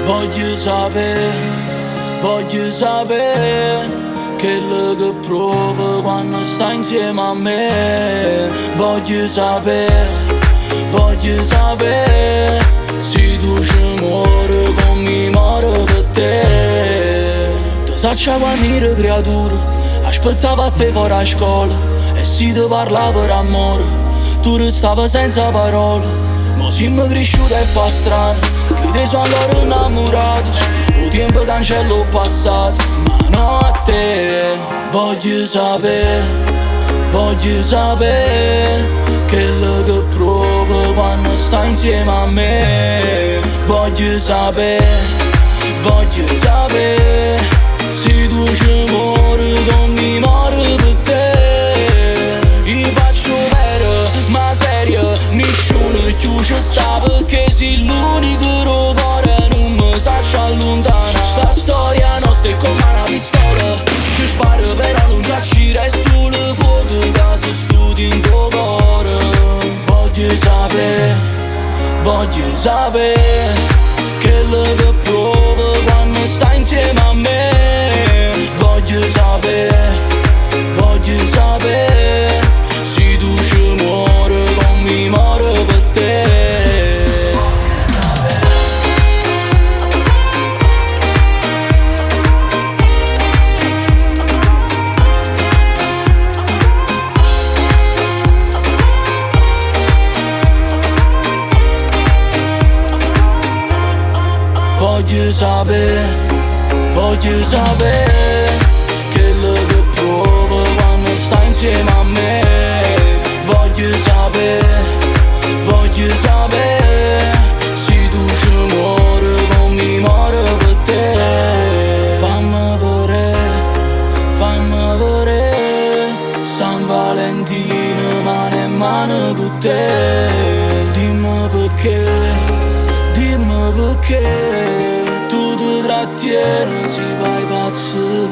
Voglio sapere quello che provo quando stai insieme a me. Voglio sapere se tu ci muori come mi muore per te. Ti saccia quando ero creatura, aspettavo a te fuori a scuola, e si ti parlava per amore, tu restavi senza parole. Mo siamo cresciuti e fa strano, che te sono loro innamorato, il tempo cancello passato, ma no a te. Voglio sapere quello che provo quando stai insieme a me. Voglio sapere se tu ci muori con mi muore per te. Io faccio vero, ma serio, nessuno più ci sta, perché sei l'unico cuore non mi sa ci allontana. Sta storia nostra è come una pistola, ci sparo però non ci uscire, è solo fuoco che si studi in tuo cuore. Voglio sapere quello che provo quando stai insieme a me. Voglio sapere se tu ci muori con mi muore per te. Voglio sapere quello che provo quando stai insieme a me. Voglio sapere se tu ci muori con mi muore per te. Fammi vedere San Valentino mano in mano con te. Dimmi perché tu ti trattieni, si vai pazzo